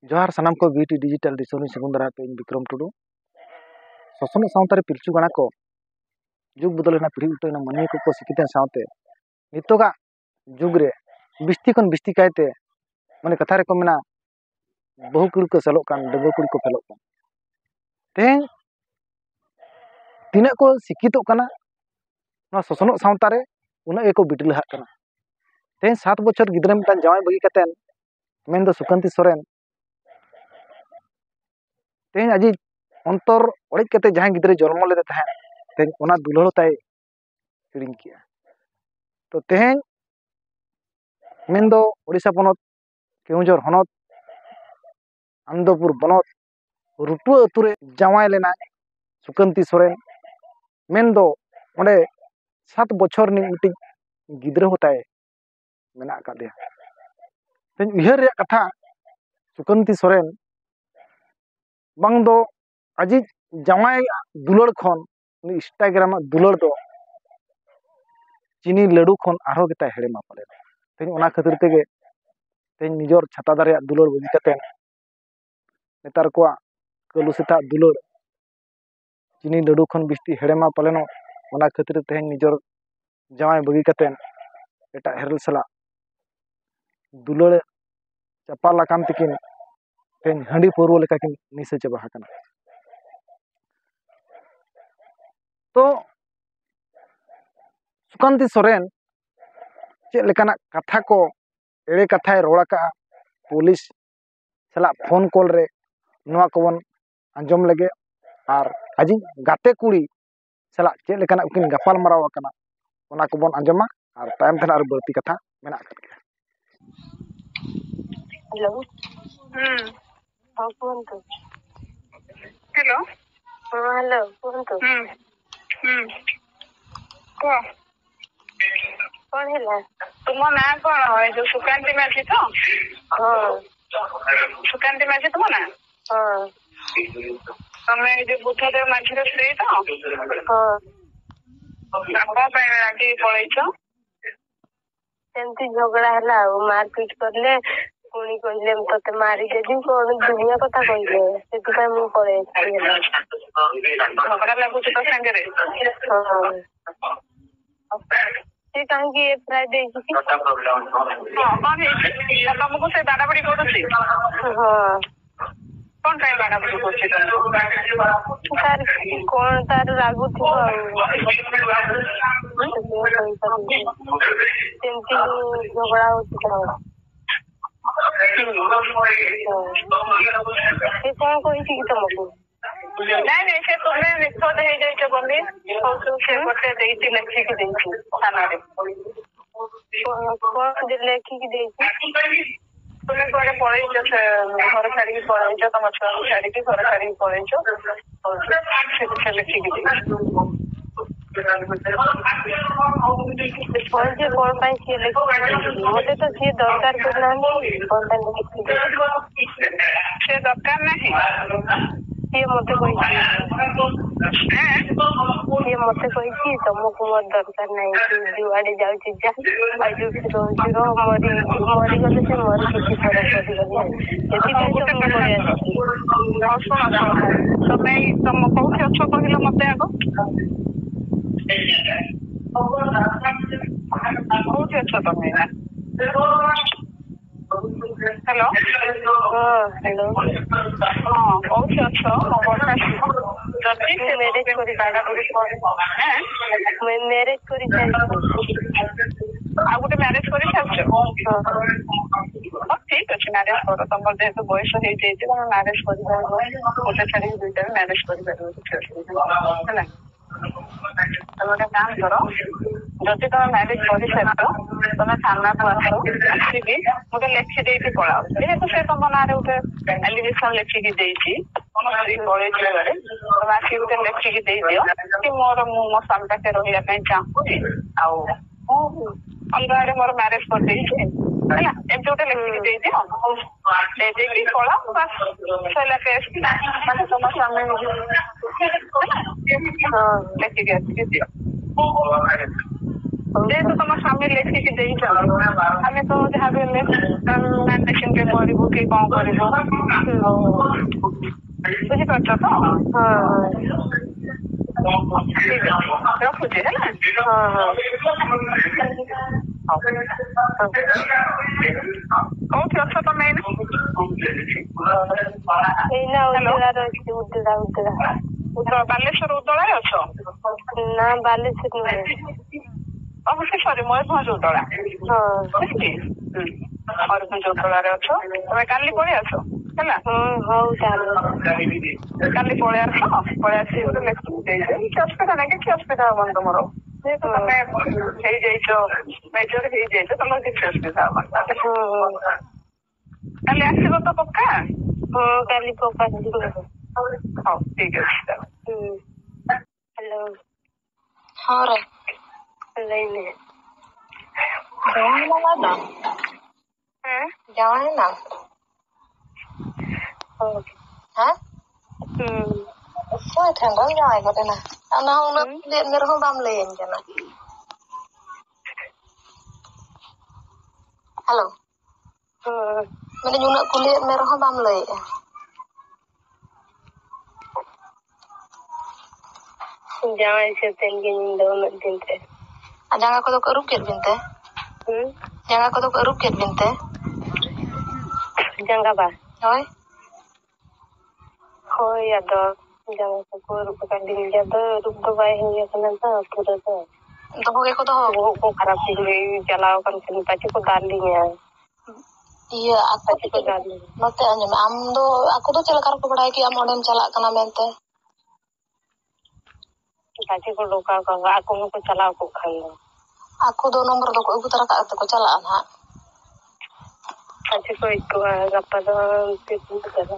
जोहार सानाम को BT digital दिसोनी सगुंदरा पे विक्रम टुडू ससने सावतारे पिलचु गाना को जुग बदलना पीढ़ी उल्टना मनी को सिकिते सावते नितोगा जुग रे बिस्ती खन बिस्ती कायते माने कथा रे को मेना बहु कुड़ी को सेलोक कान डबो कुड़ी को फेलोक कान तें तिना को सिकितो काना ना ससनो सावतारे उना एको बिटल हाक काना तें 7 बछर गिद्रा मितान जावाय बगी कतेन मेन दो सुकांती सोरेन तें अजी अंतर ओड़े कते जहां गिद्रे जन्म लेदे तहे तें ओना दुलहड़ ताय हिड़िंग किया तो तें मेन दो ओडिशा पनत केउंझर हनत आनंदपुर बनत रुटुआ अतुरे जावाय लेना सुकांती सोरेन मेन दो ओंडे 7 बछर नि मिटी गिद्रा होताय मेना कादेया तें उहर रे कथा सुकांती सोरेन बांग दो अजी जावाय दुलड़ खन इंस्टाग्राम दुलड़ दो चीनी लड्डू खन आरो गेता हेड़ेमा पाले तें ओना खातिर तेगे तें निजर छाता दारे दुलड़ बगी कते नेतार को कलु सेता दुलड़ चीनी लड्डू खन बिस्ती हेड़ेमा पालेनो ओना खातिर तें निजर जावाय बगी कते एटा हेरल सला दुलड़ चपाल लाकान तकिन तें हंडी पौरव लेका किन निशा चबा हाकना तो सुकांती सोरेन चेक लेकाना कथा को एड़े कथाय रोड़ा का पुलिस सला फोन कॉल रे नोआ कोबन आंजम लगे और अजी गाते कुड़ी सला चेक लेकाना उकिन गपाल मराव काना ओना कोबन आंजमा और टाइम थना और बर्ती कथा मेना हेलो हाँ फोन तो हेलो हाँ हेलो फोन तो को कौन है तुम ना कौन है जो सुकांती माझी तो हाँ सुकांती माझी तुम ना हाँ तुम्हें जो बुद्धदेव माझी रो स्त्री तो हाँ कौन पे आगे पळैछ सेमती झगड़ा हला मारपीट करले पुणी कहले तते मारी देदी कोन दुनिया कथा कहले सेति पे मु पळे झगड़ा लागु तो संगे रे हां से कहीं कि फ्राइडे की हां कौन है तुमको से दादाबड़ी करूची हां कौन काय दादाबड़ी करूची तार कौन तार लागु थी सेमती झगड़ा होती से कौन कही कि तुमको नहीं नहीं से तुम्हें निखोद है जाइछ बंदी और से बटे देइती लखी की देइछ थाना रे कौन दे लखी की देइछ तुम्हें कोरे पळैछ घर छाड़ी की पळैछ तम छुआ को छाड़ी की घर छाड़ी की पळैछ और से लखी की देइछ कौन पाई से मते तो सी दरकार करना कौन पाई से दरकार नहीं ये मते कही तुमको मोर दरकार नहीं कि जुआड़े जाऊँ जा जो रोज मरी गले से मरी किसी फरक पड़ी तुम कौन अच्छ कहल मत आग कौन अच्छ तुम हेलो हेलो हाँ कौन अच्छ जदि से मैरिज करी मैरिज करी आ गोटे मैरिज कर ठीक अच्छे मैरिज कर तुम जेहतु बयस हो तुम मैरिज कर गोटे छाड़ी दुईटा भी मैरिज कर गोटे काम कर जदि तुम मैरिज कर सार तुम थाना को आसिकी गोटे लेखी दे पलाओ जेहेतु से तुम ना गोटे एलिगेशन लेखिकी पड़े तुम आसिक गोटे लेखिकी दे दियो कि मोर मो स्वामी पाखे रहा चाहूँगी अलग आड़े मोर मैरिज कर एमती गोटे लेखिकी दे दियो पलाओ बस सैला केस माने तुम स्वामी लेखिकी आसिकी दियो ଯେହେତୁ ତମ ସ୍ୱାମୀ ଲେଖିକି ଦେଇଛନ୍ତି ଆମେ ତ ଯାହା ବି ହେଲେ ମେଡିସିନ ଟେ କରିବୁ କି କଣ କରିବୁ ବୁଝିପାରୁଛ ତ? ଠିକ ଅଛି ରଖୁଛି ହେଲା। କୋଉଠି ଅଛ ତମେ ଏଇନା? ବାଲେଶ୍ୱର ଉଦଳାରେ ଅଛ? ନା ବାଲେଶ୍ୱର ସରି ମୟୂରଭଞ୍ଜ ଉଦଳା। ମୟୂରଭଞ୍ଜ ଉଦଳାରେ ଅଛ ତମେ କାଲି ପଳେଇ ଆସ ହେଲା। ହଉ କାଲି ପଳେଇ ଆସ। ପଳେଇ ଆସିକି ଗୋଟେ ଲେଖିକି ଦେଇଦେବେ। କିଛି ଅସୁବିଧା ନାହିଁ, କିଛି ଅସୁବିଧା ହବନି ତମର। ଯେହେତୁ ତମେ ହେଇଯାଇଛ ମେଜର ହେଇଯାଇଛ ତମର କିଛି ଅସୁବିଧା ହବନି। କାଲି ଆସିବ ତ ପକ୍କା? କାଲି ପକ୍କା ଯିବ। ହଉ ଠିକ ଅଛି। हेलो हाँ रे नहीं जाना ना हैं जाना ना हाँ sao thằng đó dài vậy nè anh không nó điện nó không băm liền cho nè hello mình dùng nó kulit nó không băm liền jangan setel gini dulu binte. Jangan kau tak rukit binte. Jangan kau tak rukit binte. Jangan apa? Hoi. Hoi ada. Jangan kau rukit kandil jada ruk doai hingga kenapa pura tu. Doh ke kau kharap sih jalau kan kenapa cik kau darlingnya. Iya, aku cik kau darling. Mate anya, aku tu celakar kau berai ki am odem celak kena mente. Kaji ko loka ka aku mo ko chala ko khanda aku do nomor do ko utara ka ko chala na kaji ko ikko gappa do tipu kara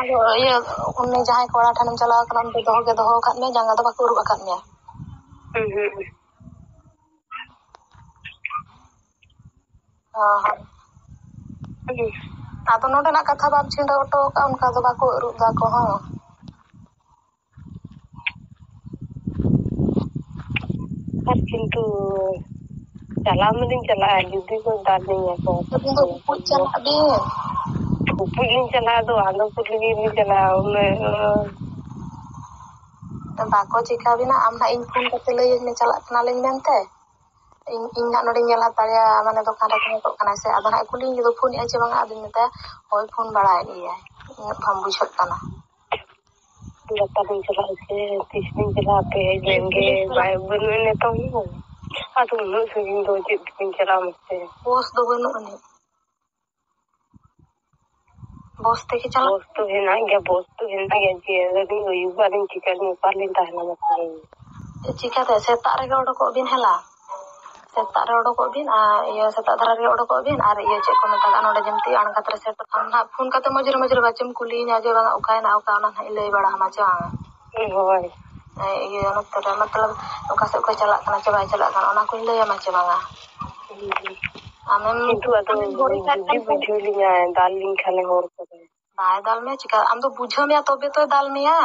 ayo iya unne jahay ko ora thanam chala ka nam do khat me janga do baku ru akat me ado noda na katha bab chinda oto ka unka do baku ru da ko ha কিন্তু চালা মদিন চালা যদি কো দাদিং ako কিন্তু পুচলা be পুলিন চালা do ando Pulin ni চালা bako chika bina am na in phone kate lay ni chala kana len mente in na nodi nyala taya mane dokan re ko kana se ado na kulin do phone ache bang adin meta hoi phone barai ni ya pham buchot kana lata din chala se tis din chala pe lenge bai banu ne to ni ado no se din do jit din chala mate bos do banu ni bos te ki chala bos to hena gya bos to hena gya je lagi hoyu barin chikan ni parlin ta hena mate chika te se ta re odo ko bin hela setak re odo ko bin iya setak dhara re odo ko bin ar iya cek ko meta kan oda jemti an katra set na phone kate majur bacem kulinya je bang ukai na uka na ilai bada ma cha hoi iya no tara matlab uka se ko chalak kana coba chalak kan ona ko ilai ma cha banga amem itu ado judi bujhulinya daling khane hor ko bai dal me chika am to bujho me tobe to dal me ya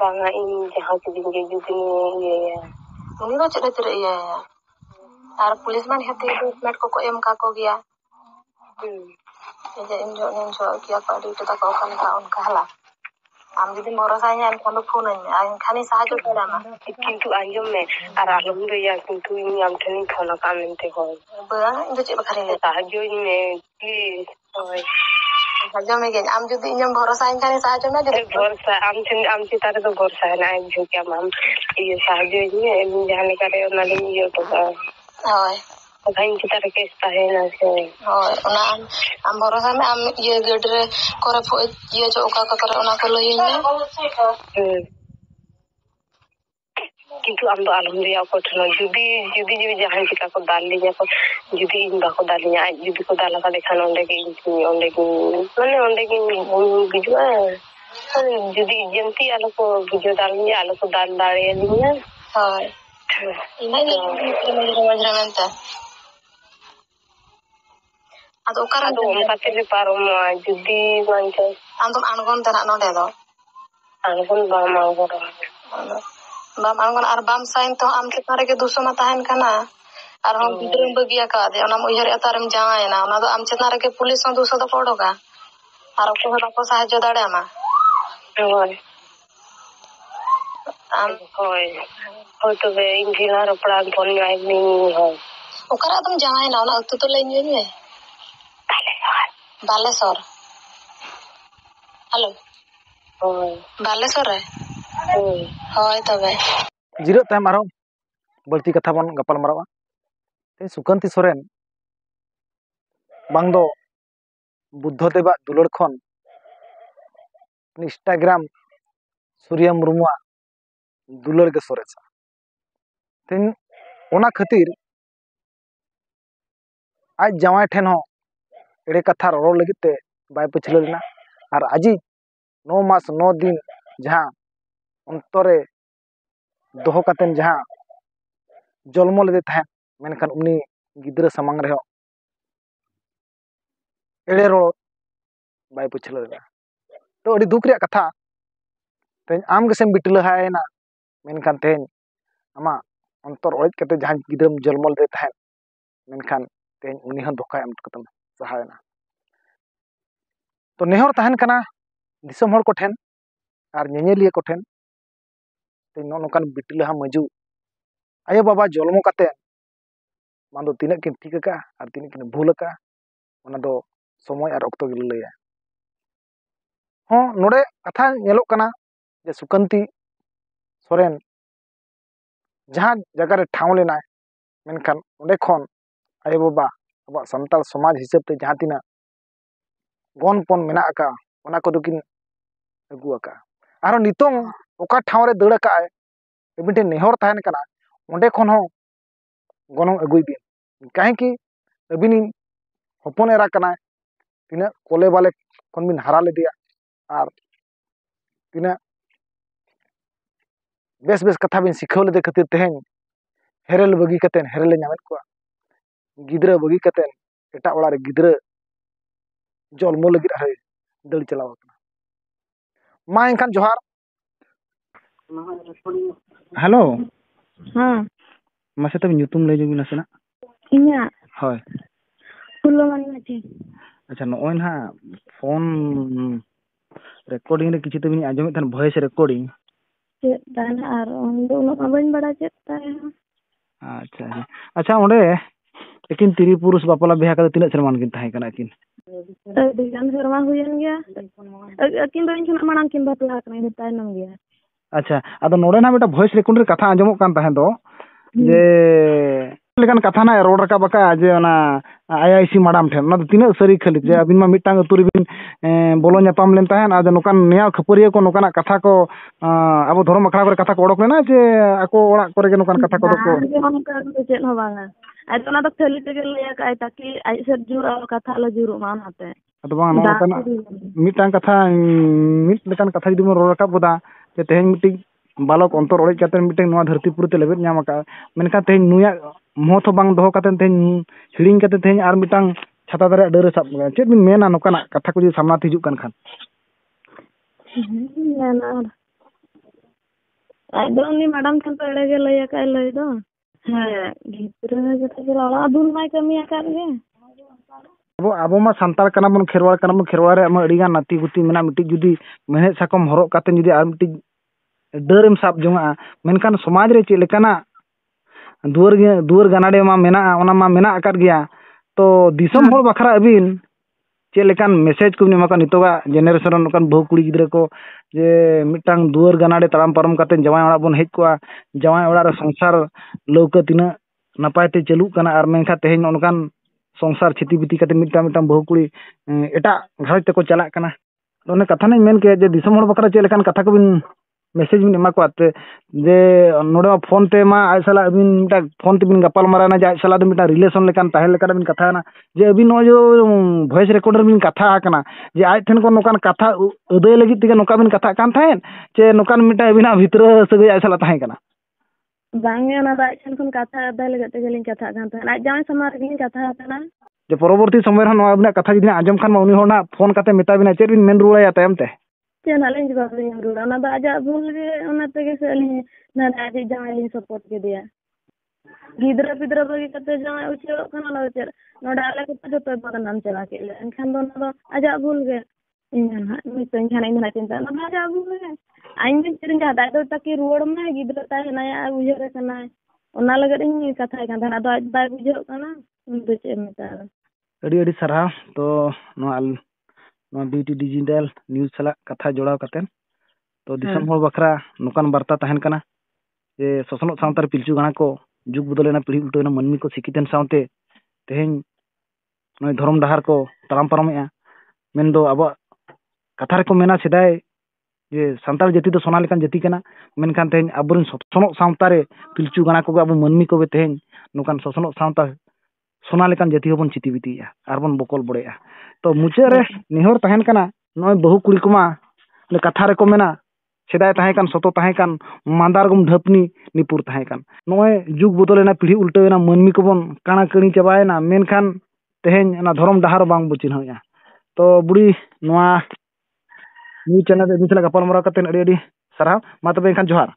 banga in jahan ke din ge judi ye uni do chere iya ar pulis man hati document ko em ka ko gya je injo kia ko di ta ko kan ka on kala am jodi morosanya am kono phone an khani sahajo kala ma kintu anjom me ar alum do ya kintu ini am thani khona ka mente ho ba injo che bakhare sahajo me please hoy sahajo me gen am jodi inyam bhorosanya khani sahajo me jodi bhorosa am chitare do bhorosa na am jhukya mam iye sahajo me jahan kare ona le iyo to hoy भाई की तरह के है ना से और ना हम भरोसा में हम ये गेडरे करे ये जो का करे ओना को लई ने किंतु हम तो alhamdulillah को थनो जुदी जहां चिका को डाल लिया को जुदी इन बा को डाल लिया जुदी को डाला का देखा ओंडे के माने ओंडे के बिजुआ जुदी जंती आलो को बिजो डाल लिया आलो को डाल दाड़े लिया हां इने measurement ado okara do onka te parom judi manche andom angon tana no de do angon ba ma go bam aᱬgona ar bam sain to am chetan rege doso ma tahen kana ar hom gidra bagi akade ona uyhar atarem jawayena ona do am chetan rege police hon doso do podoga ar ko hoda ko sahajo dare ama hoi am hoi hoi to be injina ropla bon ngai ni hoi okara dum jawayena ona atu to lei ni Balesor. Halo. Hoi. Balesor re. Hoi tobe. जिरो तायम आरो बल्ती कथा बन गपाल मारावा ते सुकांती सोरेन बांग दो बुद्धदेवा दुलड़ खन इंस्टाग्राम सूर्य मुर्मुआ दुलड़ के सोरेसा तेन ओना खातिर आज जावाय ठेन हो एड़े कथा रोड लगित ते बाय पछल लेना और आजी 9 मास 9 दिन जहां अंतरे दोहो कातेन जहां जन्म लेदे थान मेनखान उनी गिद्रा सामांग रहे एड़े रोड बाय पछल लेना तो अड़ी दुख रे कथा तेन आम गेसेम बिटला हायना मेनखान तेन आमा अंतर ओज कते जहां गिद्रम जन्म लेदे थान मेनखान तेन उनी हन धोखा एम कतम सहायना तो नेहर तहन कना दिसम हर को ठेन और नेनेलिया को ठेन ते नोनकान बिटला मजू आयो बाबा जन्म काते मानो तिना किन ठीक का और तिना किन भूल का ओना दो समय और अक्तो गिल लया हो नोडे कथा नेलो कना जे सुकांती सोरेन जहां जगह रे ठाव लेना मेनखान ओंडे खन आयो बाबा अब संताल समाज हिसाब ते जहां तिना गन पन मेना का ओना को दुकिन अगुआ का आरो नितों ओका ठाव रे दड़ का एबिटे नेहर तहन कना ओंडे खन हो गनों अगुई बिन काहे कि अबिनी हपन एरा कना तिना कोले बाले खन बिन हारा लेदिया और तिना बेस बेस कथा बिन सिखाव लेदे खातिर तेहेन हेरेल बगी कतेन हेरेल नामेत को गिद्रा बगी कतेन एटा ओड़ा रे गिद्रा जन्म लगी है दड़ चलाव मा एनखान जोहार हेलो हाँ मासे तब ᱧᱩᱛᱩᱢ लay जोबी नसेना इन्या होय फुलमणि माची अच्छा नोय ना फोन रिकॉर्डिंग रे किछि तबिन आजम थन वॉइस रिकॉर्डिंग चेत दान आर ओंदो उना बन बड़ा चेत ताय अच्छा अच्छा ओंडे लेकिन तिरी पुरुष बापला बिहा का तिना शर्मान किन ताहे कना किन दिगान शर्मा हुयन गया अकिन दो इनखन मांग किन बापला कने तायनम गया अच्छा अदो नोडे ना बेटा वॉइस रिकॉर्डिंग रे कथा आजमो कान ताहे दो जे लेकिन कथा ना रोड रका बका जे ओना आईआईसी मैडम ठेन ना तिना सरी खाली जे अबिन मा मिटांग अतुरी बिन बोलो न्यापाम लेन ताहेन आ नोकान नेया खपरिया को नोकाना कथा को अब धर्म अखड़ा करे कथा को ओडक लेना जे आको ओड़ा करे के नोकान कथा को को चेत हो बांगा आई तो ना तो खाली तेगे लया का ताकि आई सर जुर और कथा लो जुर मान होते अदो बांग नोकाना मिटांग कथा मिट लेकान कथा जदि रोड रका बोदा जे तेहेन मिटी बालक अंतर ओड़े काते मिटे नोआ धरतीपुर ते लेबेद ᱧᱟᱢ का मेनका तेहेन नुया मोथ बांग दोहो काते तेहेन हिड़िंग काते तेहेन आर मिटांग छाता दारे डरे साब चेत बिन मेना नोकाना कथा को जदि सामना हिजुक कान खान मेना आई दो उनी मैडम ठन तो एड़े गे लया का लय दो हां गिद्रा जते ला दुन माय कमी आकार गे अब अब मा संताल कना बन खेरवाड़ रे मा अडिगा नाती गुती मेना मिटी जुदी मेहे साकम हरक काते जुदी आर मिटी डरम साब जोंगा मेनखान समाज रे चे लेकाना दुवर गानाडे मा मेना ओना मा मेना आकार गया तो दिसम होड़ बखरा अबिन चे लेकान मैसेज को निमा का नितोगा जेनरेशन नोकान बहु कुड़ी गिद्रा को जे मिटांग दुवर गानाडे ताराम परम काते जवाय ओड़ा बन हेज को जवाय ओड़ा रे संसार लौका तिना नपायते चलू कना आर मेनखा तेहेन ओनकान संसार छिति बिति काते मिटांग बहु कुड़ी एटा घाज ते को चला कना ओने कथा नै मेन के जे दिसम होड़ बखरा चे लेकान कथा को बिन मैसेज बिन एमा को आते जे नोडे फोन ते मा आय साला अबिन मिटा फोन ते बिन गपाल माराना जे आय साला दो मिटा रिलेशन लेकान ताहे लेकान बिन कथा ना जे अबिन नो जो वॉइस रिकॉर्डर बिन कथा आकना जे आय ठेन को नोकान कथा उदय लगी तिगे नोका बिन कथा कान थाहेन जे नोकान मिटा अबिना भितर सगै आय साला ताहे कना बांगे ना दा ठेन कोन कथा उदय लगे ते गेलिन कथा कान थाहेन आय जाय समार गिन कथा आतना जे परवर्ती समय नो अबिना कथा जदि आजम खान मा उनी होना फोन काते मेता बिना चेर बिन मेन रुळाया तायम ते ᱪᱮᱫ ᱱᱟᱜ ᱞᱤᱧ ᱡᱚᱵᱟᱵ ᱞᱤᱧ ᱨᱩᱣᱟᱹᱲᱟ ᱚᱱᱟ ᱫᱚ ᱟᱡᱟᱜ ᱵᱷᱩᱞ ᱜᱮ ᱚᱱᱟ ᱛᱮᱜᱮ ᱥᱮ ᱟᱹᱞᱤᱧ ᱟᱡ ᱡᱟᱶᱟᱭ ᱞᱤᱧ ᱥᱚᱯᱳᱨᱴ ᱠᱮᱫᱮᱭᱟ ᱜᱤᱫᱽᱨᱟᱹ ᱯᱤᱫᱽᱨᱟᱹ ᱵᱟᱹᱜᱤ ᱠᱟᱛᱮ ᱡᱟᱶᱟᱭ ᱩᱪᱟᱹᱲᱚᱜ ᱠᱟᱱᱟ ᱚᱱᱟ ᱫᱚ ᱪᱮᱫ ᱱᱚᱰᱮ ᱟᱞᱮ ᱠᱚᱛᱮ ᱡᱚᱛᱚ ᱵᱚᱫᱱᱟᱢ ᱪᱟᱵᱟ ᱠᱮᱫ ᱞᱮ ᱮᱱᱠᱷᱟᱱ ᱫᱚ ᱚᱱᱟ ᱫᱚ ᱟᱡᱟᱜ ᱵᱷᱩᱞ ᱜᱮ ᱤᱧ ᱫᱚ ᱱᱟᱦᱟᱜ ᱢᱤᱛᱟᱹᱧ ᱠᱷᱟᱱ ᱤᱧ ᱫᱚ ᱱᱟᱦᱟᱜ ᱪᱤᱱᱛᱟᱹ ᱚᱱᱟ ᱫᱚ ᱟᱡᱟᱜ ᱵᱷᱩᱞ ᱜᱮ ᱤᱧ ᱫᱚ ᱪᱮᱫ ᱤᱧ ᱪᱟᱦᱟᱣ ᱟᱡ ᱫᱚ ᱛᱟᱠᱤ ᱨᱩᱣᱟᱹᱲ ᱢᱟᱭ ᱜᱤᱫᱽᱨᱟᱹ ᱛᱟᱭ ᱦᱮᱱᱟᱭᱟ ᱟᱨ ᱩᱭᱦᱟᱹᱨᱮ ᱠᱟᱱᱟᱭ ᱚᱱᱟ ᱞᱟᱹᱜᱤᱫ ᱤᱧ ᱠᱟᱛᱷᱟᱭ ᱠᱟᱱ ᱛᱟᱦᱮᱱᱟ ᱟᱫᱚ ᱟᱡ ᱵᱟᱭ ᱵᱩᱡᱷᱟᱹᱣ ᱠᱟᱱᱟ ᱩᱱᱤ ᱫᱚ ᱪᱮᱫ ᱮᱢ ᱢᱮᱛᱟᱭᱟ ᱟᱹᱰᱤ ᱟᱹᱰᱤ ᱥᱟᱨᱦᱟᱣ ᱛᱚ ᱱᱚᱣᱟ ᱵᱤᱴᱤ ᱰᱤᱡᱤᱴᱟᱞ ᱱᱤᱭᱩᱡᱽ ᱥᱟᱞᱟᱜ ᱠᱟᱛᱷᱟ ᱡᱚᱲᱟᱣ ᱠᱟᱛᱮᱫ ᱛᱚ ᱫᱤᱥᱚᱢ ᱦᱚᱲ ᱵᱟᱠᱷᱨᱟ ᱱᱚᱝᱠᱟᱱ ᱵᱟᱨᱛᱟ ᱛᱟᱦᱮᱱ ᱠᱟᱱᱟ ᱡᱮ ᱥᱚᱥᱱᱚᱜ ᱥᱟᱶᱛᱟ ᱨᱮ ᱯᱤᱞᱪᱩ ᱜᱟᱬᱟ ᱠᱚ ᱡᱩᱜᱽ ᱵᱚᱫᱚᱞᱮᱱᱟ ᱯᱤᱲᱦᱤ ᱩᱞᱴᱟᱹᱣᱮᱱᱟ ᱢᱟᱹᱱᱢᱤ ᱠᱚ ᱥᱤᱠᱷᱤᱛᱮᱱ ᱥᱟᱶᱛᱮ ᱛᱮᱦᱮᱧ ᱱᱚᱜᱼᱚᱭ ᱫᱷᱚᱨᱚᱢ ᱰᱟᱦᱟᱨ ko ᱛᱟᱲᱟᱢ ᱯᱟᱨᱚᱢᱮᱜᱼᱟ ᱢᱮᱱᱫᱚ ᱟᱵᱚᱣᱟᱜ ᱠᱟᱛᱷᱟ ᱨᱮᱠᱚ ᱢᱮᱱᱟ ᱥᱮᱫᱟᱭ ᱡᱮ ᱥᱟᱱᱛᱟᱲ ᱡᱟᱹᱛᱤ ᱫᱚ ᱥᱚᱱᱟ ᱞᱮᱠᱟᱱ ᱡᱟᱹᱛᱤ ᱠᱟᱱᱟ ᱢᱮᱱᱠᱷᱟᱱ ᱛᱮᱦᱮᱧ ᱟᱵᱚᱨᱮᱱ ᱥᱚᱥᱱᱚᱜ ᱥᱟᱶᱛᱟ ᱨᱮ ᱯᱤᱞᱪᱩ ᱜᱟᱬᱟ ᱠᱚᱜᱮ ᱟᱵᱚ ᱢᱟᱹᱱᱢᱤ ᱠᱚᱜᱮ ᱛᱮᱦᱮᱧ ᱱᱚᱝᱠᱟᱱ ᱥᱚᱥᱱᱚᱜ ᱥᱟᱶᱛᱟ ᱥᱚᱱᱟ ᱞᱮᱠᱟᱱ ᱡᱟᱹᱛᱤ ᱦᱚᱸᱵᱚᱱ ᱪᱤᱛᱤ ᱵᱤᱛᱤᱭᱮᱜᱼᱟ ᱟᱨᱵᱚᱱ ᱵᱚᱠᱚᱞ ᱵᱚᱰᱮᱜᱼᱟ ᱛᱚ ᱢᱩᱪᱟᱹᱫ ᱨᱮ ᱱᱮᱦᱚᱨ ᱛᱟᱦᱮᱱ ᱠᱟᱱᱟ ᱱᱚᱜᱼᱚᱭ ᱵᱟᱹᱦᱩ ᱠᱩᱲᱤ ᱠᱚᱢᱟ ᱠᱟᱛᱷᱟ ᱨᱮᱠᱚ ᱢᱮᱱᱟ ᱥᱮᱫᱟᱭ ᱛᱟᱦᱮᱸ ᱠᱟᱱ ᱥᱚᱛᱚ ᱛᱟᱦᱮᱸ ᱠᱟᱱ ᱢᱟᱸᱫᱟᱨᱜᱚᱢ ᱰᱷᱟᱯᱱᱤ ᱱᱤᱯᱩᱨ ᱛᱟᱦᱮᱸ ᱠᱟᱱ ᱱᱚᱜᱼᱚᱭ ᱡᱩᱜᱽ ᱵᱚᱫᱚᱞᱮᱱᱟ ᱯᱤᱲᱦᱤ ᱩᱞᱴᱟᱹᱣᱮᱱᱟ ᱢᱟᱹᱱᱢᱤ ᱠᱚᱵᱚᱱ ᱠᱟᱬᱟ ᱠᱟᱹᱬᱤ ᱪᱟᱵᱟᱭᱮᱱᱟ ᱢᱮᱱᱠᱷᱟᱱ ᱛᱮᱦᱮᱧ ᱚᱱᱟ ᱫᱷᱚᱨᱚᱢ ᱰᱟᱦᱟᱨ ᱵᱟᱝ ᱵᱚ ᱪᱤᱱᱦᱟᱹᱣᱮᱜᱼᱟ ᱛᱚ ᱵᱩᱲᱤ ᱱᱚᱣᱟ ᱱᱤᱭᱩᱡᱽ ᱪᱮᱱᱮᱞ ᱨᱮ ᱤᱫᱤ ᱥᱟᱞᱟᱜ ᱜᱟᱯᱟᱞᱢᱟᱨᱟᱣ ᱠᱟᱛᱮᱫ ᱟᱹᱰᱤ ᱟᱹᱰᱤ ᱥᱟᱨᱦᱟᱣ ᱢᱟ ᱛᱚᱵᱮ ᱮᱱᱠᱷᱟᱱ ᱡᱚᱦᱟᱨ